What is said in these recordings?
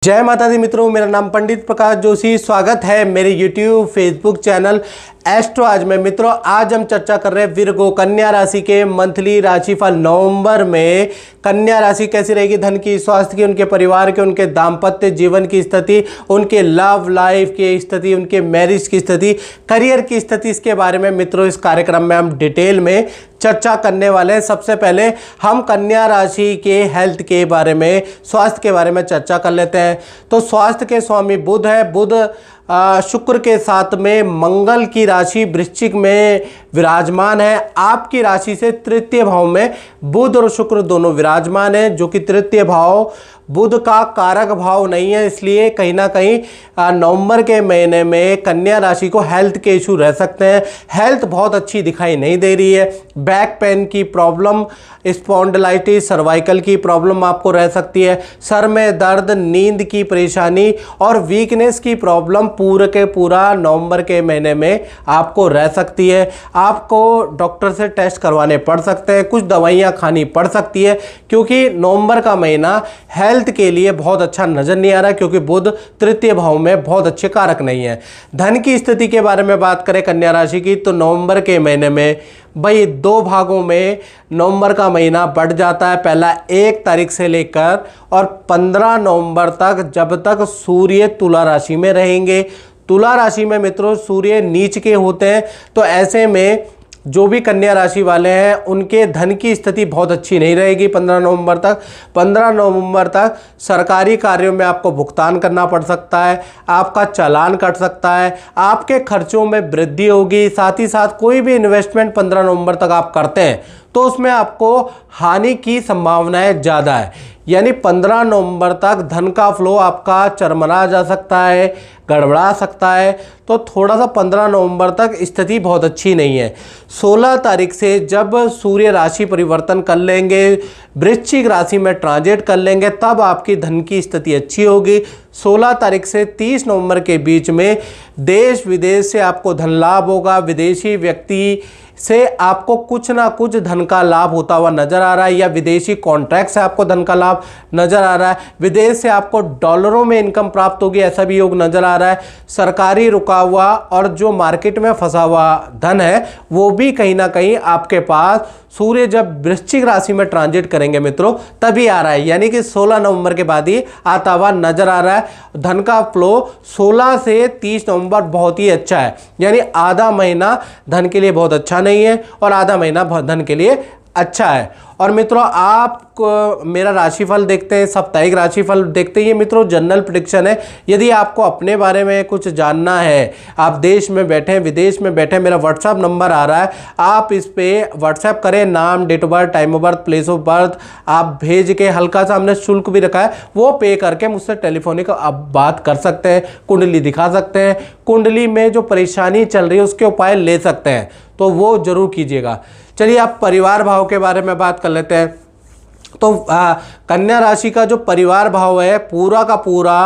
जय माता दी मित्रों, मेरा नाम पंडित प्रकाश जोशी। स्वागत है मेरे YouTube फेसबुक चैनल एस्ट्रो आज में। मित्रों, आज हम चर्चा कर रहे हैं विर्गो कन्या राशि के मंथली राशिफल। नवंबर में कन्या राशि कैसी रहेगी, धन की, स्वास्थ्य की, उनके परिवार के, उनके दाम्पत्य जीवन की स्थिति, उनके लव लाइफ की स्थिति, उनके मैरिज की स्थिति, करियर की स्थिति, इसके बारे में मित्रों इस कार्यक्रम में हम डिटेल में चर्चा करने वाले हैं। सबसे पहले हम कन्या राशि के हेल्थ के बारे में, स्वास्थ्य के बारे में चर्चा कर लेते हैं। तो स्वास्थ्य के स्वामी बुध है। बुध शुक्र के साथ में मंगल की राशि वृश्चिक में विराजमान है। आपकी राशि से तृतीय भाव में बुध और शुक्र दोनों विराजमान है, जो कि तृतीय भाव बुध का कारक भाव नहीं है। इसलिए कहीं ना कहीं नवंबर के महीने में कन्या राशि को हेल्थ के इशू रह सकते हैं। हेल्थ बहुत अच्छी दिखाई नहीं दे रही है। बैक पेन की प्रॉब्लम, स्पॉन्डिलाइटिस, सर्वाइकल की प्रॉब्लम आपको रह सकती है। सर में दर्द, नींद की परेशानी और वीकनेस की प्रॉब्लम पूरे के पूरा नवंबर के महीने में आपको रह सकती है। आपको डॉक्टर से टेस्ट करवाने पड़ सकते हैं, कुछ दवाइयाँ खानी पड़ सकती है, क्योंकि नवंबर का महीना हेल्थ के लिए बहुत अच्छा नजर नहीं आ रहा, क्योंकि बुध तृतीय भाव में बहुत अच्छे कारक नहीं है। धन की स्थिति के बारे में बात करें कन्या राशि की, तो नवंबर के महीने में भाई दो भागों में नवंबर का महीना बढ़ जाता है। पहला 1 तारीख से लेकर और 15 नवंबर तक, जब तक सूर्य तुला राशि में रहेंगे। तुला राशि में मित्रों सूर्य नीच के होते हैं, तो ऐसे में जो भी कन्या राशि वाले हैं उनके धन की स्थिति बहुत अच्छी नहीं रहेगी 15 नवंबर तक। 15 नवंबर तक सरकारी कार्यों में आपको भुगतान करना पड़ सकता है, आपका चालान कट सकता है, आपके खर्चों में वृद्धि होगी। साथ ही साथ कोई भी इन्वेस्टमेंट 15 नवंबर तक आप करते हैं तो उसमें आपको हानि की संभावनाएं ज़्यादा है। यानी 15 नवंबर तक धन का फ्लो आपका चरमरा जा सकता है, गड़बड़ा सकता है। तो थोड़ा सा 15 नवंबर तक स्थिति बहुत अच्छी नहीं है। 16 तारीख से जब सूर्य राशि परिवर्तन कर लेंगे, वृश्चिक राशि में ट्रांजिट कर लेंगे, तब आपकी धन की स्थिति अच्छी होगी। 16 तारीख से 30 नवंबर के बीच में देश विदेश से आपको धन लाभ होगा। विदेशी व्यक्ति से आपको कुछ ना कुछ धन का लाभ होता हुआ नजर आ रहा है, या विदेशी कॉन्ट्रैक्ट से आपको धन का लाभ नजर आ रहा है। विदेश से आपको डॉलरों में इनकम प्राप्त होगी, ऐसा भी योग नजर आ रहा है। सरकारी रुका हुआ और जो मार्केट में फंसा हुआ धन है वो भी कहीं ना कहीं आपके पास सूर्य जब वृश्चिक राशि में ट्रांजिट करेंगे मित्रों तभी आ रहा है। यानी कि 16 नवंबर के बाद ही आता हुआ नजर आ रहा है। धन का फ्लो 16 से 30 नवंबर बहुत ही अच्छा है। यानी आधा महीना धन के लिए बहुत अच्छा नहीं है और आधा महीना धन के लिए अच्छा है। और मित्रों, आप मेरा राशिफल देखते हैं, साप्ताहिक राशिफल देखते हैं। मित्रों जनरल प्रेडिक्शन है। यदि आपको अपने बारे में कुछ जानना है, आप देश में बैठे हैं, विदेश में बैठे, मेरा व्हाट्सएप नंबर आ रहा है, आप इस पर व्हाट्सएप करें, नाम, date of birth, time of birth, place of birth आप भेज के, हल्का सा हमने शुल्क भी रखा है, वो पे करके मुझसे टेलीफोनिक आप बात कर सकते हैं, कुंडली दिखा सकते हैं, कुंडली में जो परेशानी चल रही है उसके उपाय ले सकते हैं, तो वो जरूर कीजिएगा। चलिए आप परिवार भाव के बारे में बात कर लेते हैं। तो कन्या राशि का जो परिवार भाव है पूरा का पूरा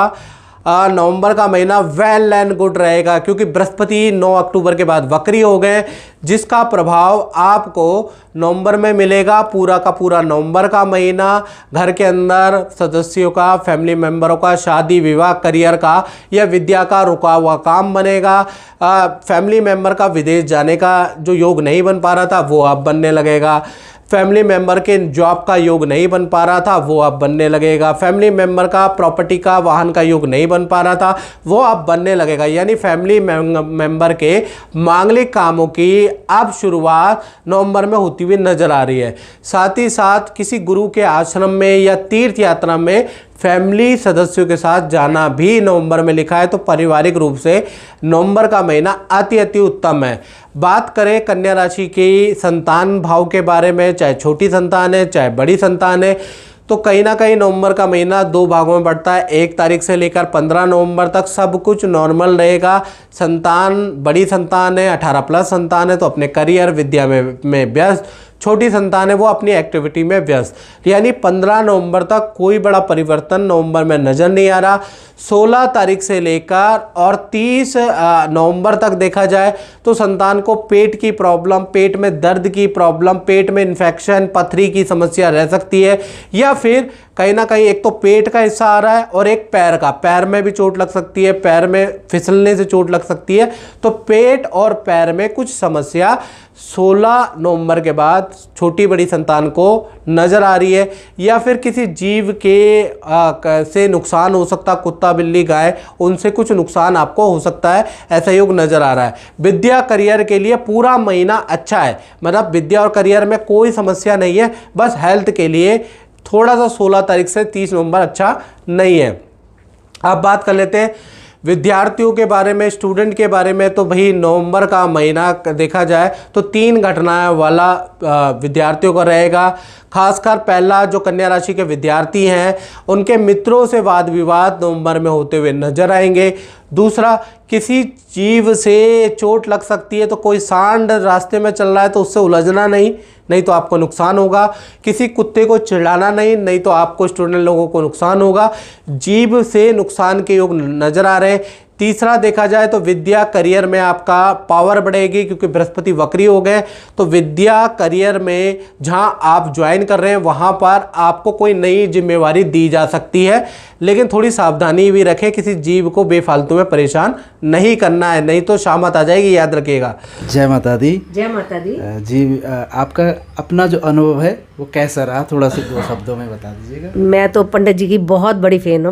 नवंबर का महीना वेल एंड गुड रहेगा, क्योंकि बृहस्पति 9 अक्टूबर के बाद वक्री हो गए, जिसका प्रभाव आपको नवंबर में मिलेगा। पूरा का पूरा नवंबर का महीना घर के अंदर सदस्यों का, फैमिली मेंबरों का शादी विवाह, करियर का या विद्या का रुका हुआ काम बनेगा। फैमिली मेंबर का विदेश जाने का जो योग नहीं बन पा रहा था वो अब बनने लगेगा। फैमिली मेंबर के जॉब का योग नहीं बन पा रहा था वो अब बनने लगेगा। फैमिली मेंबर का प्रॉपर्टी का, वाहन का योग नहीं बन पा रहा था वो अब बनने लगेगा। यानी फैमिली मेंबर के मांगलिक कामों की अब शुरुआत नवंबर में होती हुई नजर आ रही है। साथ ही साथ किसी गुरु के आश्रम में या तीर्थ यात्रा में फैमिली सदस्यों के साथ जाना भी नवंबर में लिखा है। तो पारिवारिक रूप से नवंबर का महीना अति उत्तम है। बात करें कन्या राशि की संतान भाव के बारे में, चाहे छोटी संतान है चाहे बड़ी संतान है, तो कहीं ना कहीं नवंबर का महीना 2 भागों में बढ़ता है। 1 तारीख से लेकर 15 नवंबर तक सब कुछ नॉर्मल रहेगा। संतान बड़ी संतान है, 18+ संतान है, तो अपने करियर विद्या में व्यस्त। छोटी संतान है वो अपनी एक्टिविटी में व्यस्त। यानी 15 नवंबर तक कोई बड़ा परिवर्तन नवंबर में नजर नहीं आ रहा। 16 तारीख से लेकर और 30 नवंबर तक देखा जाए तो संतान को पेट की प्रॉब्लम, पेट में दर्द की प्रॉब्लम, पेट में इन्फेक्शन, पथरी की समस्या रह सकती है, या फिर कहीं ना कहीं एक तो पेट का हिस्सा आ रहा है और एक पैर का, पैर में भी चोट लग सकती है, पैर में फिसलने से चोट लग सकती है। तो पेट और पैर में कुछ समस्या 16 नवंबर के बाद छोटी बड़ी संतान को नज़र आ रही है, या फिर किसी जीव के से नुकसान हो सकता, कुत्ता बिल्ली गाय उनसे कुछ नुकसान आपको हो सकता है, ऐसा योग नज़र आ रहा है। विद्या करियर के लिए पूरा महीना अच्छा है, मतलब विद्या और करियर में कोई समस्या नहीं है, बस हेल्थ के लिए थोड़ा सा 16 तारीख से 30 नवंबर अच्छा नहीं है। अब बात कर लेते हैं विद्यार्थियों के बारे में, स्टूडेंट के बारे में। तो भाई नवंबर का महीना देखा जाए तो 3 घटनाएं वाला विद्यार्थियों का रहेगा। खासकर पहला, जो कन्या राशि के विद्यार्थी हैं उनके मित्रों से वाद विवाद नवंबर में होते हुए नजर आएंगे। दूसरा, किसी जीव से चोट लग सकती है, तो कोई सांड रास्ते में चल रहा है तो उससे उलझना नहीं तो आपको नुकसान होगा। किसी कुत्ते को चिढ़ाना नहीं तो आपको, स्टूडेंट लोगों को नुकसान होगा। जीव से नुकसान के योग नजर आ रहे हैं। तीसरा, देखा जाए तो विद्या करियर में आपका पावर बढ़ेगी, क्योंकि बृहस्पति वक्री हो गए। तो विद्या करियर में जहां आप ज्वाइन कर रहे हैं वहां पर आपको कोई नई जिम्मेवारी दी जा सकती है, लेकिन थोड़ी सावधानी भी रखें, किसी जीव को बेफालतू में परेशान नहीं करना है, नहीं तो शामत आ जाएगी, याद रखिएगा। जय माता दी। जय माता दी जी, आपका अपना जो अनुभव है वो कैसा रहा, थोड़ा सा 2 शब्दों में बता दीजिएगा। मैं तो पंडित जी की बहुत बड़ी फैन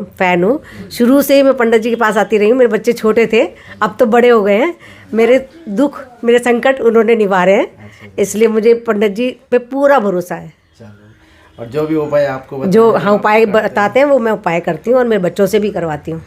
हूँ। शुरू से ही मैं पंडित जी के पास आती रही हूँ। मेरे बच्चे छोटे थे, अब तो बड़े हो गए हैं। मेरे दुख, मेरे संकट उन्होंने निवारे हैं, इसलिए मुझे पंडित जी पे पूरा भरोसा है। और जो भी उपाय आपको जो उपाय बताते हैं वो मैं उपाय करती हूँ और मेरे बच्चों से भी करवाती हूँ।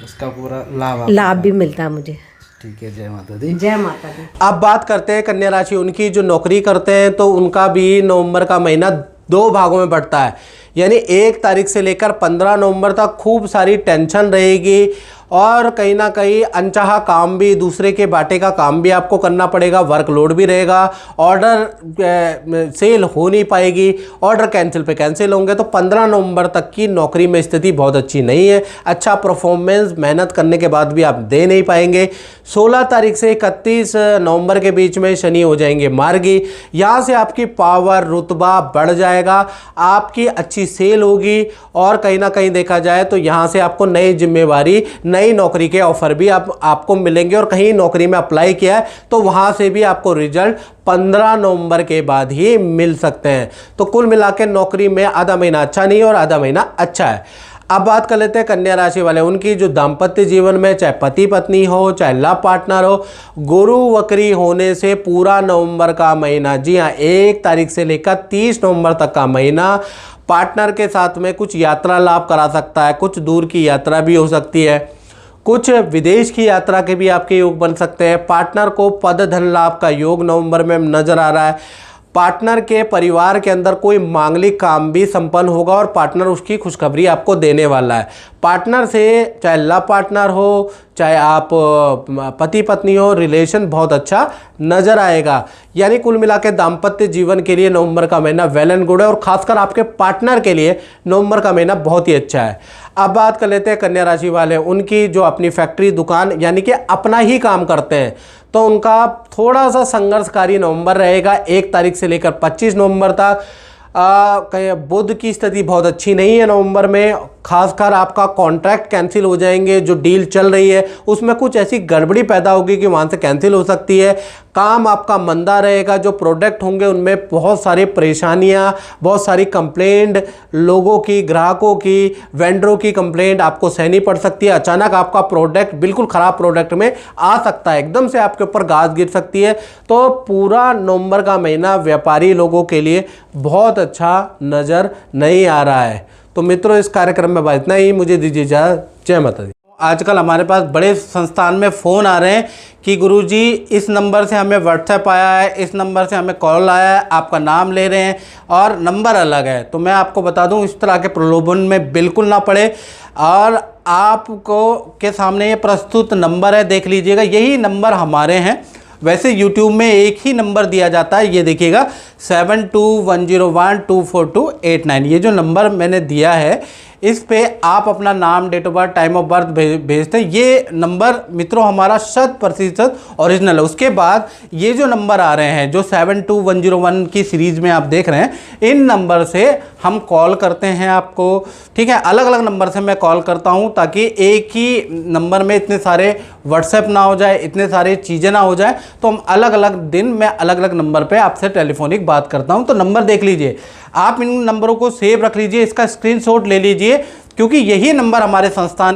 उसका पूरा लाभ भी मिलता है मुझे। ठीक है, जय माता दी। जय माता दी। अब बात करते हैं कन्या राशि, उनकी जो नौकरी करते हैं तो उनका भी नवंबर का महीना 2 भागों में बढ़ता है, यानी 1 तारीख से लेकर 15 नवंबर तक खूब सारी टेंशन रहेगी और कहीं ना कहीं अनचाहा काम भी, दूसरे के बाटे का काम भी आपको करना पड़ेगा, वर्कलोड भी रहेगा, ऑर्डर सेल हो नहीं पाएगी, ऑर्डर कैंसिल पे कैंसिल होंगे। तो 15 नवंबर तक की नौकरी में स्थिति बहुत अच्छी नहीं है, अच्छा परफॉर्मेंस मेहनत करने के बाद भी आप दे नहीं पाएंगे। 16 तारीख से 31 नवंबर के बीच में शनि हो जाएंगे मार्गी, यहाँ से आपकी पावर, रुतबा बढ़ जाएगा, आपकी अच्छी सेल होगी और कहीं ना कहीं देखा जाए तो यहाँ से आपको नई जिम्मेवारी, नई नौकरी के ऑफर भी आपको मिलेंगे। और कहीं नौकरी में अप्लाई किया है तो वहाँ से भी आपको रिजल्ट 15 नवंबर के बाद ही मिल सकते हैं। तो कुल मिला के नौकरी में आधा महीना अच्छा नहीं और आधा महीना अच्छा है। अब बात कर लेते हैं कन्या राशि वाले, उनकी जो दाम्पत्य जीवन में, चाहे पति पत्नी हो, चाहे लव पार्टनर हो, गुरु वक्री होने से पूरा नवंबर का महीना, जी हाँ 1 तारीख से लेकर 30 नवंबर तक का महीना पार्टनर के साथ में कुछ यात्रा लाभ करा सकता है, कुछ दूर की यात्रा भी हो सकती है, कुछ विदेश की यात्रा के भी आपके योग बन सकते हैं। पार्टनर को पद धन लाभ का योग नवंबर में नजर आ रहा है। पार्टनर के परिवार के अंदर कोई मांगलिक काम भी संपन्न होगा और पार्टनर उसकी खुशखबरी आपको देने वाला है। पार्टनर से, चाहे लव पार्टनर हो, चाहे आप पति पत्नी हो, रिलेशन बहुत अच्छा नज़र आएगा। यानी कुल मिला के दाम्पत्य जीवन के लिए नवंबर का महीना वेल एंड गुड है और खासकर आपके पार्टनर के लिए नवंबर का महीना बहुत ही अच्छा है। अब बात कर लेते हैं कन्या राशि वाले, उनकी जो अपनी फैक्ट्री, दुकान, यानी कि अपना ही काम करते हैं, तो उनका थोड़ा सा संघर्षकारी नवंबर रहेगा 1 तारीख से लेकर 25 नवंबर तक। बुध की स्थिति बहुत अच्छी नहीं है नवंबर में, खासकर आपका कॉन्ट्रैक्ट कैंसिल हो जाएंगे, जो डील चल रही है उसमें कुछ ऐसी गड़बड़ी पैदा होगी कि वहाँ से कैंसिल हो सकती है। काम आपका मंदा रहेगा, जो प्रोडक्ट होंगे उनमें बहुत सारी परेशानियाँ, बहुत सारी कंप्लेंट लोगों की, ग्राहकों की, वेंडरों की कंप्लेंट आपको सहनी पड़ सकती है। अचानक आपका प्रोडक्ट बिल्कुल ख़राब प्रोडक्ट में आ सकता है, एकदम से आपके ऊपर गाज गिर सकती है। तो पूरा नवंबर का महीना व्यापारी लोगों के लिए बहुत अच्छा नज़र नहीं आ रहा है। तो मित्रों, इस कार्यक्रम में बस इतना ही, मुझे दीजिए इजाज़त। जय माता दी। आजकल हमारे पास बड़े संस्थान में फ़ोन आ रहे हैं कि गुरुजी इस नंबर से हमें व्हाट्सएप आया है, इस नंबर से हमें कॉल आया है, आपका नाम ले रहे हैं और नंबर अलग है। तो मैं आपको बता दूं, इस तरह के प्रलोभन में बिल्कुल ना पड़े और आपको के सामने ये प्रस्तुत नंबर है, देख लीजिएगा, यही नंबर हमारे हैं। वैसे YouTube में एक ही नंबर दिया जाता है, ये देखिएगा 7210124289। ये जो नंबर मैंने दिया है इस पे आप अपना नाम, date of birth, time of birth भेजते हैं। ये नंबर मित्रों हमारा 100% ओरिजिनल है। उसके बाद ये जो नंबर आ रहे हैं, जो 72101 की सीरीज में आप देख रहे हैं, इन नंबर से हम कॉल करते हैं आपको, ठीक है। अलग अलग नंबर से मैं कॉल करता हूं ताकि एक ही नंबर में इतने सारे व्हाट्सएप ना हो जाए, इतने सारी चीज़ें ना हो जाए, तो हम अलग अलग दिन मैं अलग अलग नंबर पे आपसे टेलीफोनिक बात करता हूं। तो नंबर देख लीजिए, आप इन नंबरों को सेव रख लीजिए, इसका स्क्रीनशॉट ले लीजिए, क्योंकि यही नंबर हमारे संस्थान